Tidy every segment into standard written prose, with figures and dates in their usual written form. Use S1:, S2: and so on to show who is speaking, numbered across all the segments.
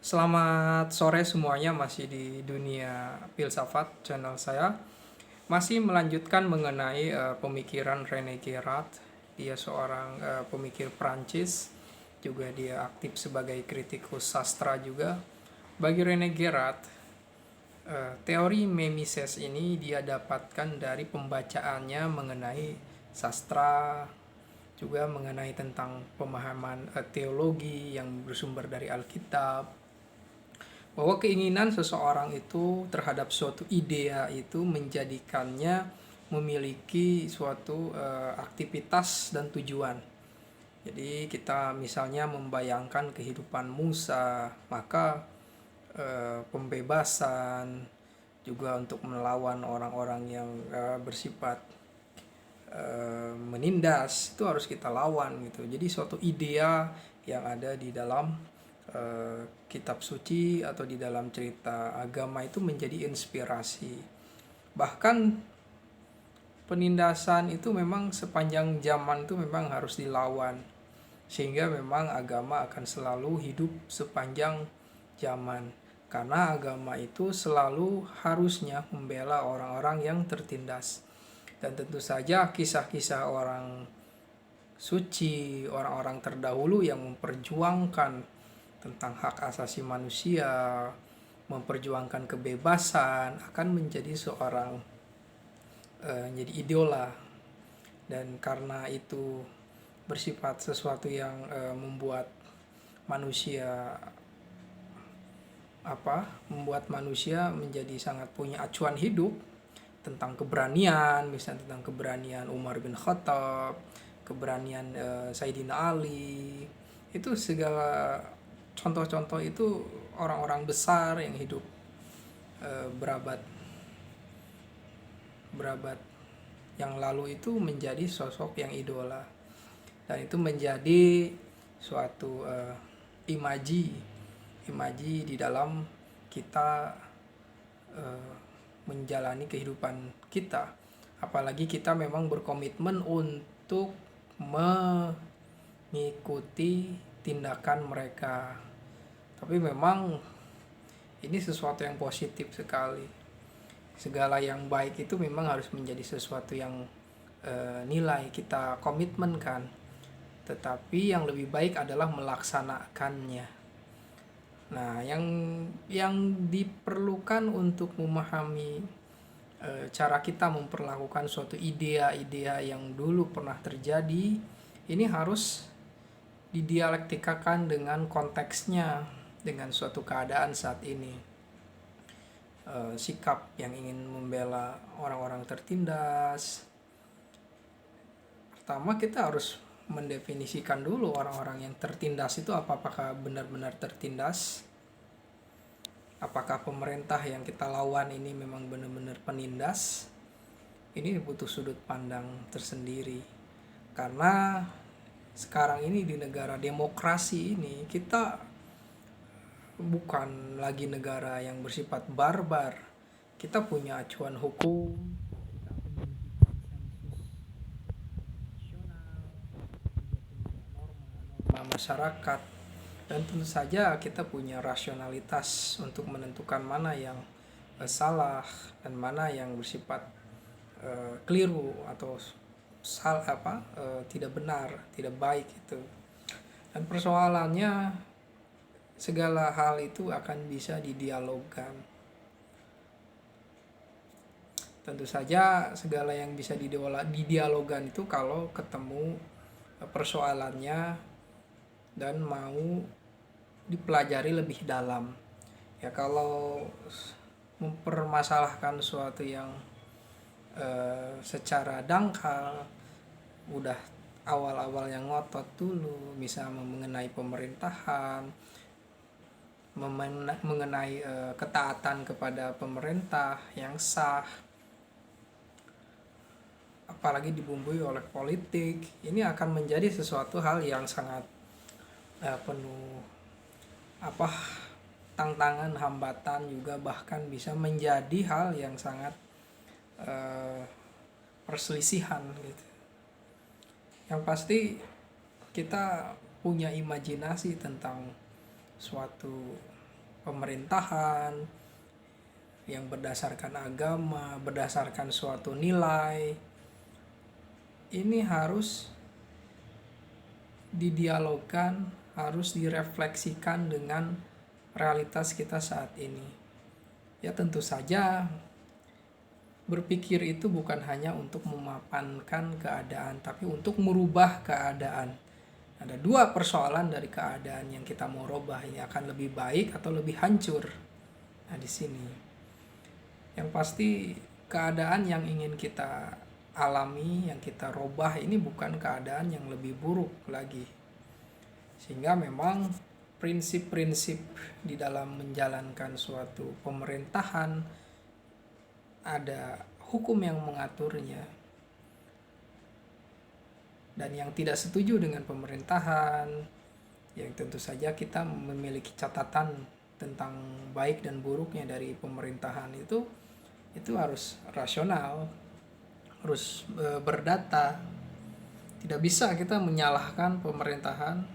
S1: Selamat sore semuanya, masih di dunia filsafat channel saya. Masih melanjutkan mengenai pemikiran René Girard. Dia seorang pemikir Prancis, juga dia aktif sebagai kritikus sastra juga. Bagi René Girard, teori Mimesis ini dia dapatkan dari pembacaannya mengenai sastra, juga mengenai tentang pemahaman teologi yang bersumber dari Alkitab, bahwa keinginan seseorang itu terhadap suatu idea itu menjadikannya memiliki suatu aktivitas dan tujuan. Jadi kita misalnya membayangkan kehidupan Musa, maka pembebasan juga untuk melawan orang-orang yang bersifat menindas itu harus kita lawan gitu. Jadi suatu idea yang ada di dalam kitab suci atau di dalam cerita agama itu menjadi inspirasi. Bahkan penindasan itu memang sepanjang zaman itu memang harus dilawan, sehingga memang agama akan selalu hidup sepanjang zaman, karena agama itu selalu harusnya membela orang-orang yang tertindas. Dan tentu saja kisah-kisah orang suci, orang-orang terdahulu yang memperjuangkan tentang hak asasi manusia, memperjuangkan kebebasan, akan menjadi seorang jadi idola. Dan karena itu bersifat sesuatu yang membuat manusia membuat manusia menjadi sangat punya acuan hidup tentang keberanian, misalnya tentang keberanian Umar bin Khattab, keberanian Sayyidina Ali. Itu segala contoh-contoh itu orang-orang besar yang hidup berabad yang lalu itu menjadi sosok yang idola, dan itu menjadi suatu imaji di dalam kita menjalani kehidupan kita. Apalagi kita memang berkomitmen untuk mengikuti tindakan mereka. Tapi memang ini sesuatu yang positif sekali. Segala yang baik itu memang harus menjadi sesuatu yang nilai kita komitmenkan. Tetapi yang lebih baik adalah melaksanakannya. Nah, yang diperlukan untuk memahami cara kita memperlakukan suatu idea-idea yang dulu pernah terjadi, ini harus didialektikakan dengan konteksnya, dengan suatu keadaan saat ini. Sikap yang ingin membela orang-orang tertindas, pertama kita harus mendefinisikan dulu orang-orang yang tertindas itu apakah benar-benar tertindas, apakah pemerintah yang kita lawan ini memang benar-benar penindas. Ini butuh sudut pandang tersendiri, karena sekarang ini di negara demokrasi ini kita bukan lagi negara yang bersifat barbar. Kita punya acuan hukum, masyarakat, dan tentu saja kita punya rasionalitas untuk menentukan mana yang salah dan mana yang bersifat keliru atau tidak benar, tidak baik itu. Dan persoalannya segala hal itu akan bisa didialogkan. Tentu saja segala yang bisa didialogkan itu kalau ketemu persoalannya dan mau dipelajari lebih dalam. Ya kalau mempermasalahkan sesuatu yang secara dangkal, udah awal-awal yang ngotot dulu, misalnya mengenai pemerintahan, mengenai ketaatan kepada pemerintah yang sah, apalagi dibumbui oleh politik, ini akan menjadi sesuatu hal yang sangat penuh tantangan, hambatan, juga bahkan bisa menjadi hal yang sangat perselisihan gitu. Yang pasti kita punya imajinasi tentang suatu pemerintahan yang berdasarkan agama, berdasarkan suatu nilai, ini harus didialogkan, harus direfleksikan dengan realitas kita saat ini. Ya tentu saja berpikir itu bukan hanya untuk memapankan keadaan, tapi untuk merubah keadaan. Ada dua persoalan dari keadaan yang kita mau rubah, ini akan lebih baik atau lebih hancur. Nah di sini, yang pasti keadaan yang ingin kita alami, yang kita rubah ini bukan keadaan yang lebih buruk lagi. Sehingga memang prinsip-prinsip di dalam menjalankan suatu pemerintahan, ada hukum yang mengaturnya. Dan yang tidak setuju dengan pemerintahan, yang tentu saja kita memiliki catatan tentang baik dan buruknya dari pemerintahan itu harus rasional, harus berdata. Tidak bisa kita menyalahkan pemerintahan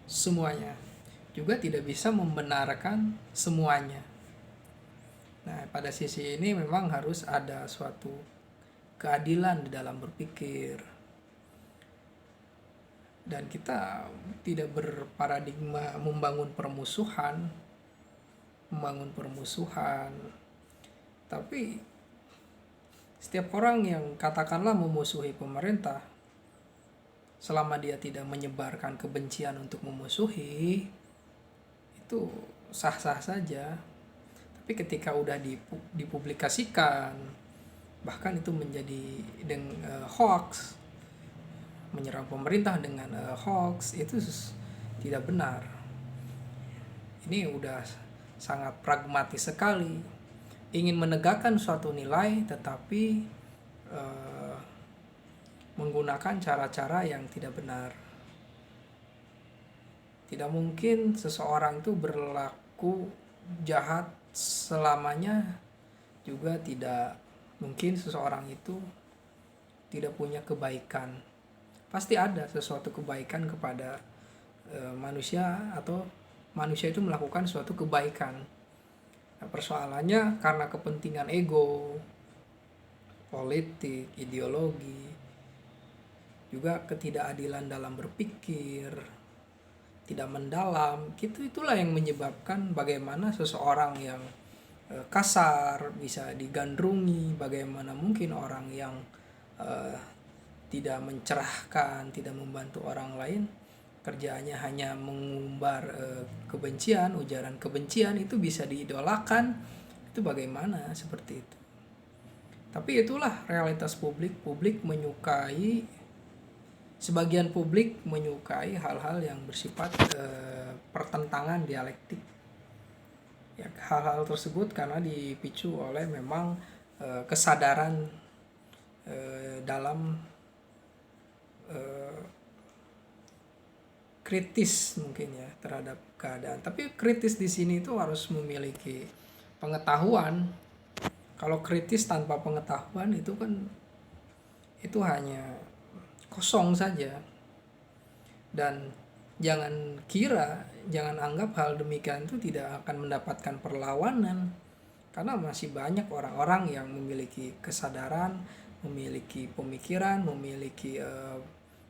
S1: semuanya, juga tidak bisa membenarkan semuanya. Nah, pada sisi ini memang harus ada suatu keadilan di dalam berpikir. Dan kita tidak berparadigma membangun permusuhan, tapi setiap orang yang katakanlah memusuhi pemerintah, selama dia tidak menyebarkan kebencian untuk memusuhi, itu sah-sah saja. Tapi ketika udah dipublikasikan, bahkan itu menjadi hoax, menyerang pemerintah dengan hoax, itu tidak benar. Ini udah sangat pragmatis sekali, ingin menegakkan suatu nilai tetapi menggunakan cara-cara yang tidak benar. Tidak mungkin seseorang itu berlaku jahat selamanya, juga tidak mungkin seseorang itu tidak punya kebaikan. Pasti ada sesuatu kebaikan kepada manusia, atau manusia itu melakukan suatu kebaikan. Nah, persoalannya karena kepentingan ego, politik, ideologi, juga ketidakadilan dalam berpikir, tidak mendalam, itulah yang menyebabkan bagaimana seseorang yang kasar bisa digandrungi, bagaimana mungkin orang yang tidak mencerahkan, tidak membantu orang lain, kerjaannya hanya mengumbar kebencian, ujaran kebencian, itu bisa diidolakan. Itu bagaimana seperti itu. Tapi itulah realitas publik menyukai, sebagian publik menyukai hal-hal yang bersifat pertentangan dialektik. Ya, hal-hal tersebut karena dipicu oleh memang kesadaran dalam kritis mungkin ya terhadap keadaan. Tapi kritis di sini itu harus memiliki pengetahuan. Kalau kritis tanpa pengetahuan itu kan itu hanya kosong saja. Dan jangan anggap hal demikian itu tidak akan mendapatkan perlawanan, karena masih banyak orang-orang yang memiliki kesadaran, memiliki pemikiran, memiliki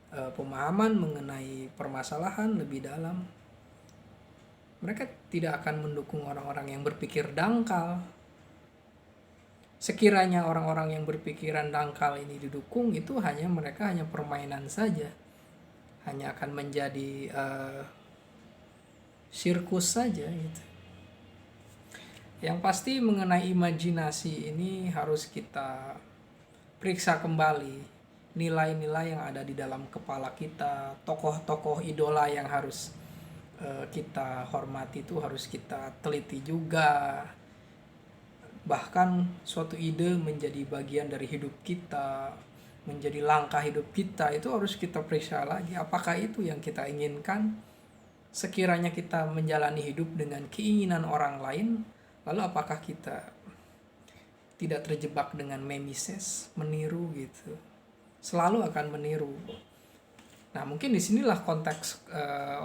S1: pemahaman mengenai permasalahan lebih dalam. Mereka tidak akan mendukung orang-orang yang berpikir dangkal. Sekiranya orang-orang yang berpikiran dangkal ini didukung, itu mereka hanya permainan saja, hanya akan menjadi sirkus saja gitu. Yang pasti mengenai imajinasi ini harus kita periksa kembali nilai-nilai yang ada di dalam kepala kita, tokoh-tokoh idola yang harus kita hormati itu harus kita teliti juga. Bahkan suatu ide menjadi bagian dari hidup kita, menjadi langkah hidup kita, itu harus kita periksa lagi, apakah itu yang kita inginkan. Sekiranya kita menjalani hidup dengan keinginan orang lain, lalu apakah kita tidak terjebak dengan mimesis, meniru gitu, selalu akan meniru. Nah mungkin disinilah konteks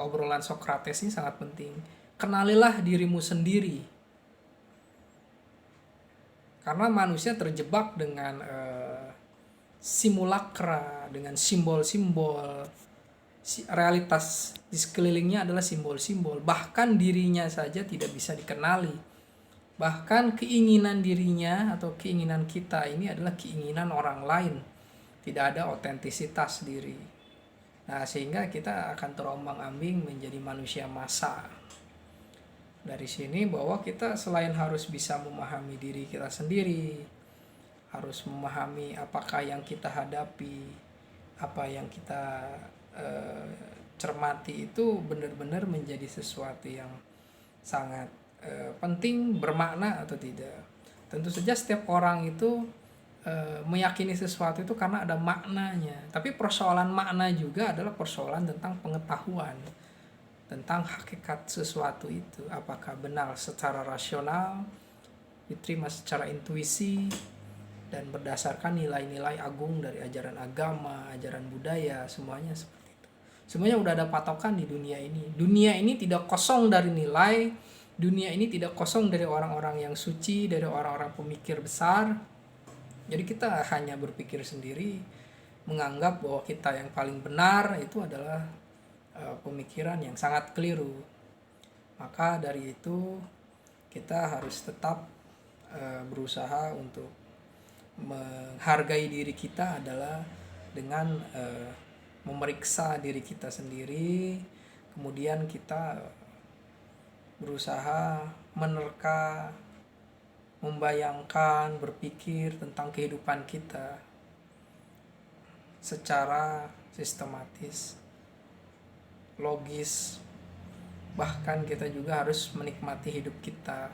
S1: obrolan Sokrates ini sangat penting. kenalilah dirimu sendiri. Karena manusia terjebak dengan simulakra, dengan simbol-simbol. Realitas di sekelilingnya adalah simbol-simbol. Bahkan dirinya saja tidak bisa dikenali. Bahkan keinginan dirinya atau keinginan kita ini adalah keinginan orang lain. Tidak ada otentisitas diri. Nah, sehingga kita akan terombang-ambing menjadi manusia massa. Dari sini bahwa kita selain harus bisa memahami diri kita sendiri, harus memahami apakah yang kita hadapi, apa yang kita cermati itu benar-benar menjadi sesuatu yang sangat penting, bermakna atau tidak. Tentu saja setiap orang itu meyakini sesuatu itu karena ada maknanya. Tapi persoalan makna juga adalah persoalan tentang pengetahuan, tentang hakikat sesuatu itu. Apakah benar secara rasional, diterima secara intuisi, dan berdasarkan nilai-nilai agung dari ajaran agama, ajaran budaya, semuanya seperti itu. Semuanya udah ada patokan di dunia ini. Dunia ini tidak kosong dari nilai, dunia ini tidak kosong dari orang-orang yang suci, dari orang-orang pemikir besar. Jadi kita hanya berpikir sendiri, menganggap bahwa kita yang paling benar itu adalah pemikiran yang sangat keliru. Maka dari itu kita harus tetap berusaha untuk menghargai diri kita adalah dengan memeriksa diri kita sendiri, kemudian kita berusaha menerka, membayangkan, berpikir tentang kehidupan kita secara sistematis, logis. Bahkan kita juga harus menikmati hidup kita.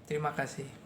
S1: Terima kasih.